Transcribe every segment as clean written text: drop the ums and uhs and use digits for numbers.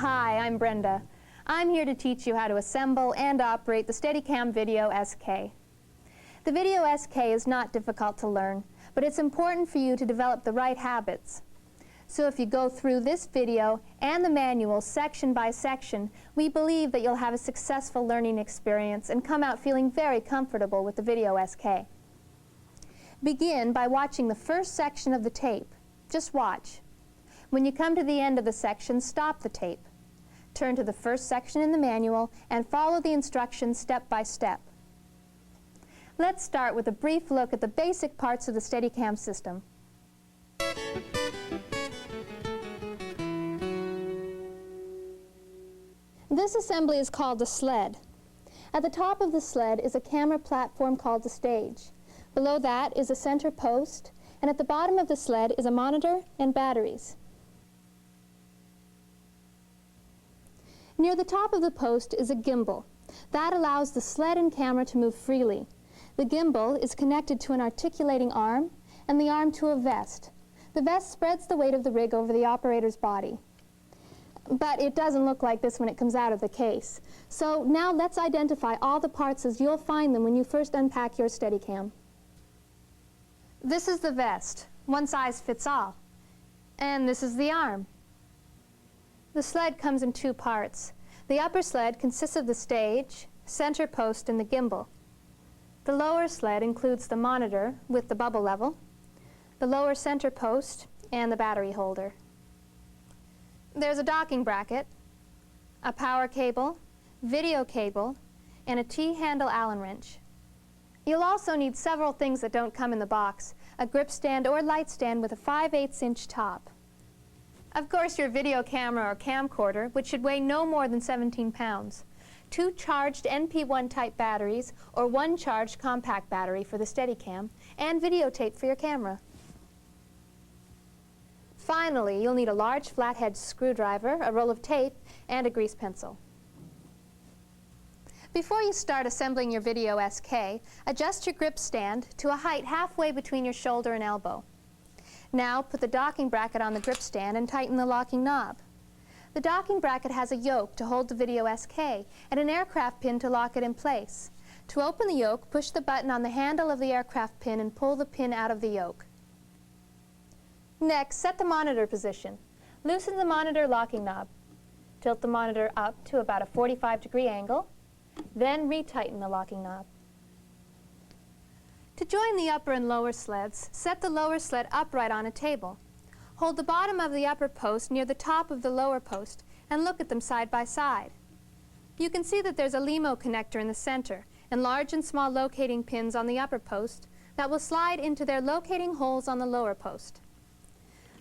Hi, I'm Brenda. I'm here to teach you how to assemble and operate the Steadicam Video SK. The Video SK is not difficult to learn, but it's important for you to develop the right habits. So if you go through this video and the manual section by section, we believe that you'll have a successful learning experience and come out feeling very comfortable with the Video SK. Begin by watching the first section of the tape. Just watch. When you come to the end of the section, stop the tape. Turn to the first section in the manual and follow the instructions step by step. Let's start with a brief look at the basic parts of the Steadicam system. This assembly is called the sled. At the top of the sled is a camera platform called the stage. Below that is a center post, and at the bottom of the sled is a monitor and batteries. Near the top of the post is a gimbal. That allows the sled and camera to move freely. The gimbal is connected to an articulating arm and the arm to a vest. The vest spreads the weight of the rig over the operator's body. But it doesn't look like this when it comes out of the case. So now let's identify all the parts as you'll find them when you first unpack your Steadicam. This is the vest. One size fits all. And this is the arm. The sled comes in two parts. The upper sled consists of the stage, center post, and the gimbal. The lower sled includes the monitor with the bubble level, the lower center post, and the battery holder. There's a docking bracket, a power cable, video cable, and a T-handle Allen wrench. You'll also need several things that don't come in the box: a grip stand or light stand with a 5/8" top. Of course, your video camera or camcorder, which should weigh no more than 17 pounds. 2 charged NP1 type batteries or 1 charged compact battery for the Steadicam, and videotape for your camera. Finally, you'll need a large flathead screwdriver, a roll of tape, and a grease pencil. Before you start assembling your Video SK, adjust your grip stand to a height halfway between your shoulder and elbow. Now put the docking bracket on the grip stand and tighten the locking knob. The docking bracket has a yoke to hold the Video SK and an aircraft pin to lock it in place. To open the yoke, push the button on the handle of the aircraft pin and pull the pin out of the yoke. Next, set the monitor position. Loosen the monitor locking knob. Tilt the monitor up to about a 45-degree angle, then retighten the locking knob. To join the upper and lower sleds, set the lower sled upright on a table. Hold the bottom of the upper post near the top of the lower post and look at them side by side. You can see that there's a LEMO connector in the center and large and small locating pins on the upper post that will slide into their locating holes on the lower post.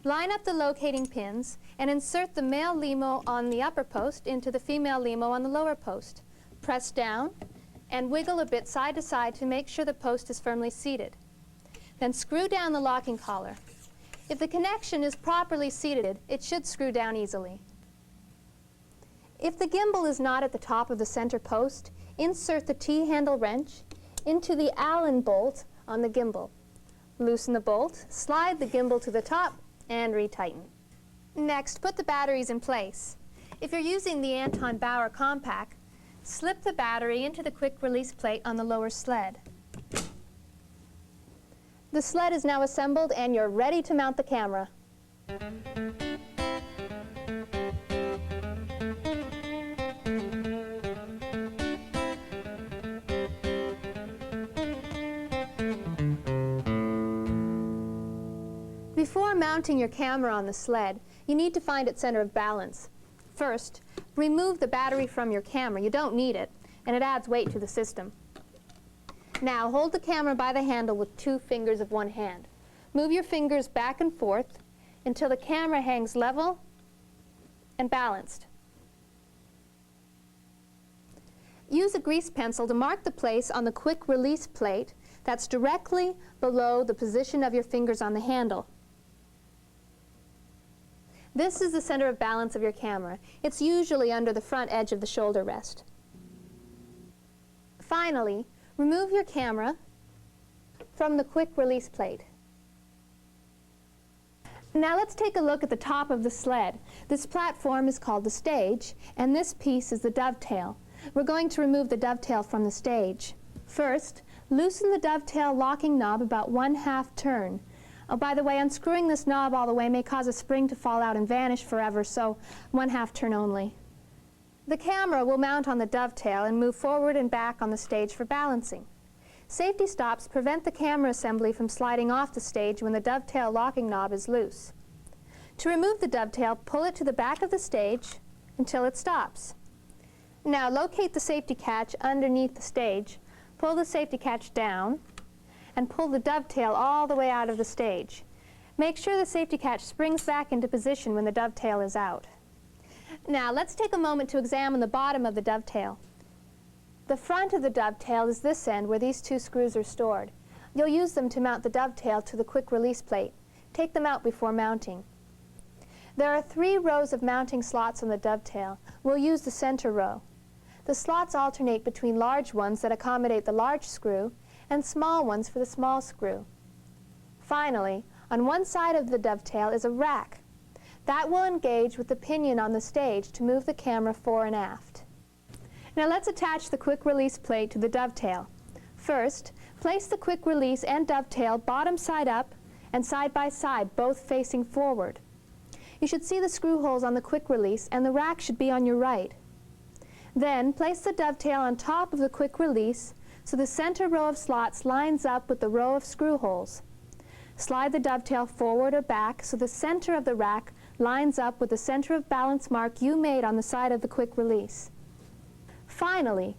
Line up the locating pins and insert the male LEMO on the upper post into the female LEMO on the lower post. Press down and wiggle a bit side to side to make sure the post is firmly seated. Then screw down the locking collar. If the connection is properly seated, it should screw down easily. If the gimbal is not at the top of the center post, insert the T-handle wrench into the Allen bolt on the gimbal. Loosen the bolt, slide the gimbal to the top, and retighten. Next, put the batteries in place. If you're using the Anton Bauer Compact, slip the battery into the quick release plate on the lower sled. The sled is now assembled and you're ready to mount the camera. Before mounting your camera on the sled, you need to find its center of balance. First, remove the battery from your camera. You don't need it, and it adds weight to the system. Now, hold the camera by the handle with 2 fingers of one hand. Move your fingers back and forth until the camera hangs level and balanced. Use a grease pencil to mark the place on the quick release plate that's directly below the position of your fingers on the handle. This is the center of balance of your camera. It's usually under the front edge of the shoulder rest. Finally, remove your camera from the quick release plate. Now let's take a look at the top of the sled. This platform is called the stage, and this piece is the dovetail. We're going to remove the dovetail from the stage. First, loosen the dovetail locking knob about 1/2 turn. Oh, by the way, unscrewing this knob all the way may cause a spring to fall out and vanish forever, so 1/2 turn only. The camera will mount on the dovetail and move forward and back on the stage for balancing. Safety stops prevent the camera assembly from sliding off the stage when the dovetail locking knob is loose. To remove the dovetail, pull it to the back of the stage until it stops. Now locate the safety catch underneath the stage, pull the safety catch down, and pull the dovetail all the way out of the stage. Make sure the safety catch springs back into position when the dovetail is out. Now let's take a moment to examine the bottom of the dovetail. The front of the dovetail is this end where these 2 screws are stored. You'll use them to mount the dovetail to the quick release plate. Take them out before mounting. There are 3 rows of mounting slots on the dovetail. We'll use the center row. The slots alternate between large ones that accommodate the large screw and small ones for the small screw. Finally, on one side of the dovetail is a rack. That will engage with the pinion on the stage to move the camera fore and aft. Now let's attach the quick release plate to the dovetail. First, place the quick release and dovetail bottom side up and side by side, both facing forward. You should see the screw holes on the quick release, and the rack should be on your right. Then place the dovetail on top of the quick release so the center row of slots lines up with the row of screw holes. Slide the dovetail forward or back so the center of the rack lines up with the center of balance mark you made on the side of the quick release. Finally,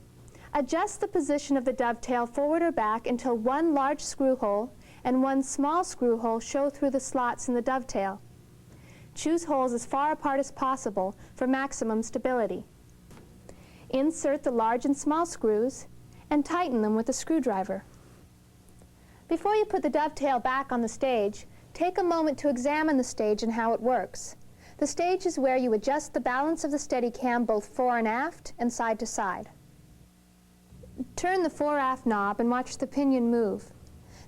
adjust the position of the dovetail forward or back until 1 large screw hole and 1 small screw hole show through the slots in the dovetail. Choose holes as far apart as possible for maximum stability. Insert the large and small screws and tighten them with a screwdriver. Before you put the dovetail back on the stage, take a moment to examine the stage and how it works. The stage is where you adjust the balance of the Steadicam both fore and aft and side to side. Turn the fore-aft knob and watch the pinion move.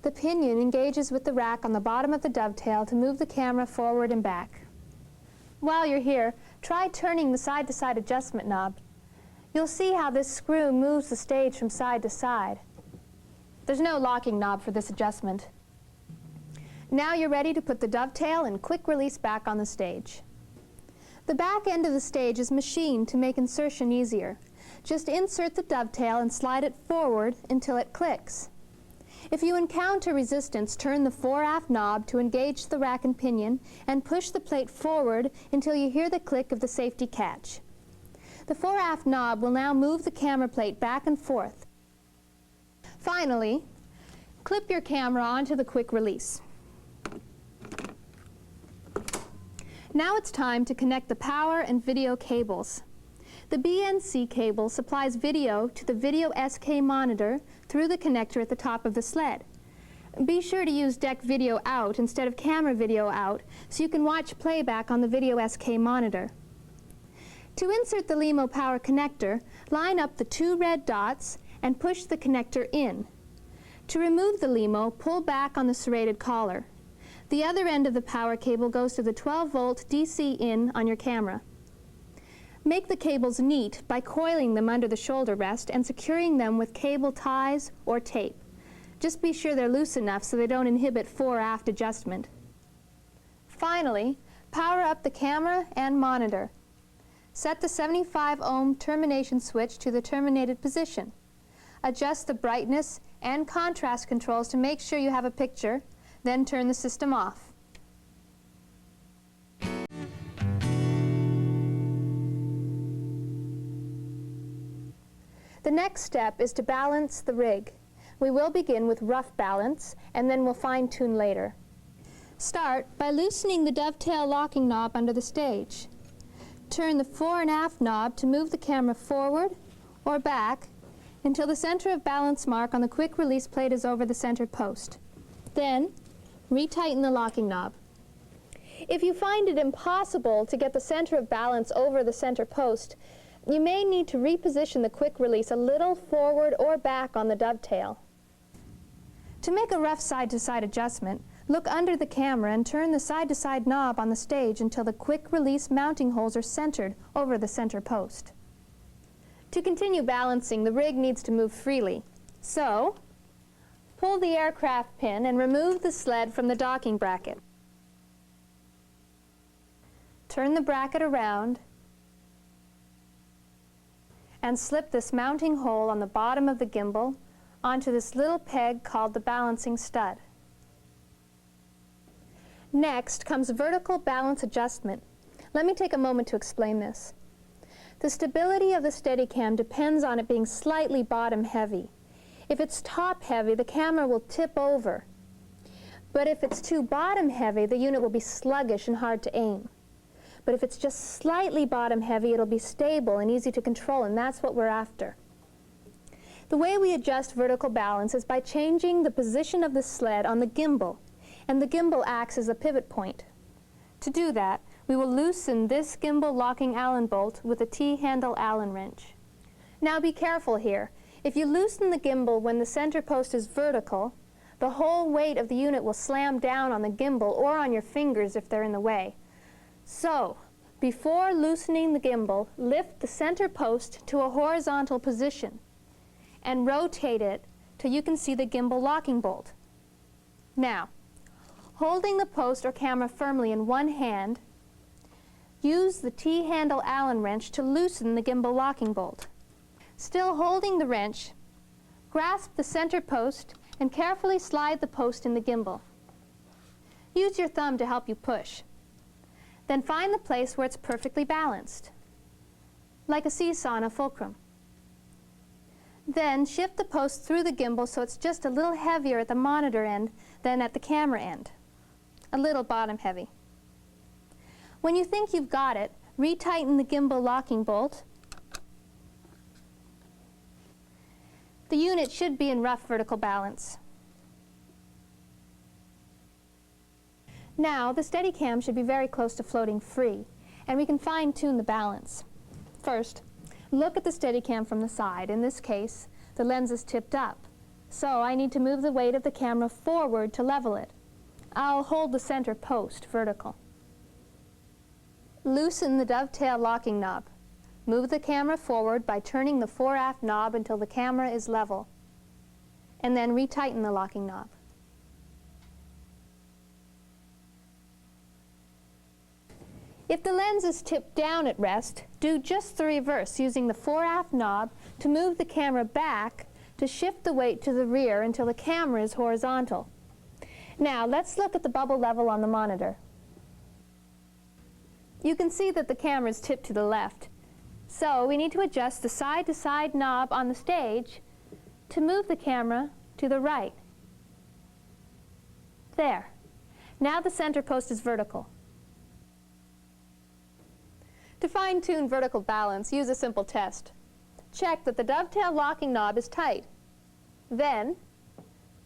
The pinion engages with the rack on the bottom of the dovetail to move the camera forward and back. While you're here, try turning the side-to-side adjustment knob. You'll see how this screw moves the stage from side to side. There's no locking knob for this adjustment. Now you're ready to put the dovetail and quick release back on the stage. The back end of the stage is machined to make insertion easier. Just insert the dovetail and slide it forward until it clicks. If you encounter resistance, turn the fore-aft knob to engage the rack and pinion and push the plate forward until you hear the click of the safety catch. The fore-aft knob will now move the camera plate back and forth. Finally, clip your camera onto the quick release. Now it's time to connect the power and video cables. The BNC cable supplies video to the video SK monitor through the connector at the top of the sled. Be sure to use deck video out instead of camera video out so you can watch playback on the video SK monitor. To insert the LEMO power connector, line up the 2 red dots and push the connector in. To remove the LEMO, pull back on the serrated collar. The other end of the power cable goes to the 12-volt DC in on your camera. Make the cables neat by coiling them under the shoulder rest and securing them with cable ties or tape. Just be sure they're loose enough so they don't inhibit fore-aft adjustment. Finally, power up the camera and monitor. Set the 75 ohm termination switch to the terminated position. Adjust the brightness and contrast controls to make sure you have a picture, then turn the system off. The next step is to balance the rig. We will begin with rough balance, and then we'll fine-tune later. Start by loosening the dovetail locking knob under the stage. Turn the fore and aft knob to move the camera forward or back until the center of balance mark on the quick release plate is over the center post. Then, retighten the locking knob. If you find it impossible to get the center of balance over the center post, you may need to reposition the quick release a little forward or back on the dovetail. To make a rough side-to-side adjustment, Look under the camera and turn the side-to-side knob on the stage until the quick-release mounting holes are centered over the center post. To continue balancing, the rig needs to move freely. So, pull the aircraft pin and remove the sled from the docking bracket. Turn the bracket around and slip this mounting hole on the bottom of the gimbal onto this little peg called the balancing stud. Next comes vertical balance adjustment. Let me take a moment to explain this. The stability of the Steadicam depends on it being slightly bottom heavy. If it's top heavy, the camera will tip over. But if it's too bottom heavy, the unit will be sluggish and hard to aim. But if it's just slightly bottom heavy, it'll be stable and easy to control, and that's what we're after. The way we adjust vertical balance is by changing the position of the sled on the gimbal, and the gimbal acts as a pivot point. To do that, we will loosen this gimbal locking Allen bolt with a T-handle Allen wrench. Now be careful here. If you loosen the gimbal when the center post is vertical, the whole weight of the unit will slam down on the gimbal or on your fingers if they're in the way. So, before loosening the gimbal, lift the center post to a horizontal position and rotate it till you can see the gimbal locking bolt. Now, holding the post or camera firmly in one hand, use the T-handle Allen wrench to loosen the gimbal locking bolt. Still holding the wrench, grasp the center post and carefully slide the post in the gimbal. Use your thumb to help you push. Then find the place where it's perfectly balanced, like a seesaw in a fulcrum. Then shift the post through the gimbal so it's just a little heavier at the monitor end than at the camera end. A little bottom heavy. When you think you've got it, retighten the gimbal locking bolt. The unit should be in rough vertical balance. Now, the Steadicam should be very close to floating free, and we can fine-tune the balance. First, look at the Steadicam from the side. In this case, the lens is tipped up, so I need to move the weight of the camera forward to level it. I'll hold the center post vertical. Loosen the dovetail locking knob. Move the camera forward by turning the fore-aft knob until the camera is level, and then retighten the locking knob. If the lens is tipped down at rest, do just the reverse, using the fore-aft knob to move the camera back to shift the weight to the rear until the camera is horizontal. Now, let's look at the bubble level on the monitor. You can see that the camera is tipped to the left. So we need to adjust the side-to-side knob on the stage to move the camera to the right. There. Now the center post is vertical. To fine-tune vertical balance, use a simple test. Check that the dovetail locking knob is tight. Then,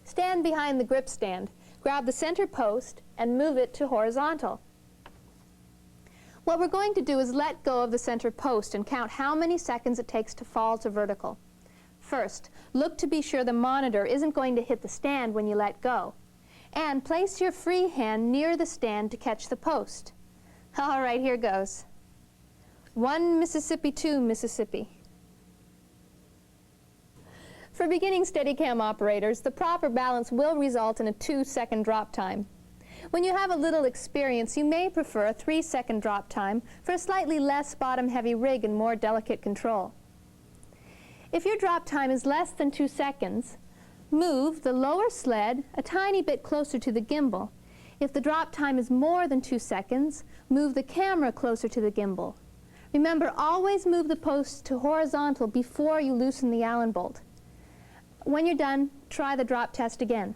stand behind the grip stand, grab the center post, and move it to horizontal. What we're going to do is let go of the center post and count how many seconds it takes to fall to vertical. First, look to be sure the monitor isn't going to hit the stand when you let go. And place your free hand near the stand to catch the post. All right, here goes. 1 Mississippi, 2 Mississippi. For beginning Steadicam operators, the proper balance will result in a 2-second drop time. When you have a little experience, you may prefer a 3-second drop time for a slightly less bottom-heavy rig and more delicate control. If your drop time is less than 2 seconds, move the lower sled a tiny bit closer to the gimbal. If the drop time is more than 2 seconds, move the camera closer to the gimbal. Remember, always move the post to horizontal before you loosen the Allen bolt. When you're done, try the drop test again.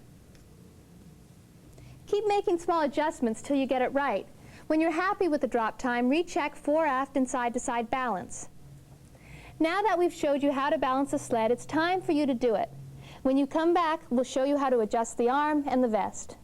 Keep making small adjustments till you get it right. When you're happy with the drop time, recheck fore-aft and side-to-side balance. Now that we've showed you how to balance a sled, it's time for you to do it. When you come back, we'll show you how to adjust the arm and the vest.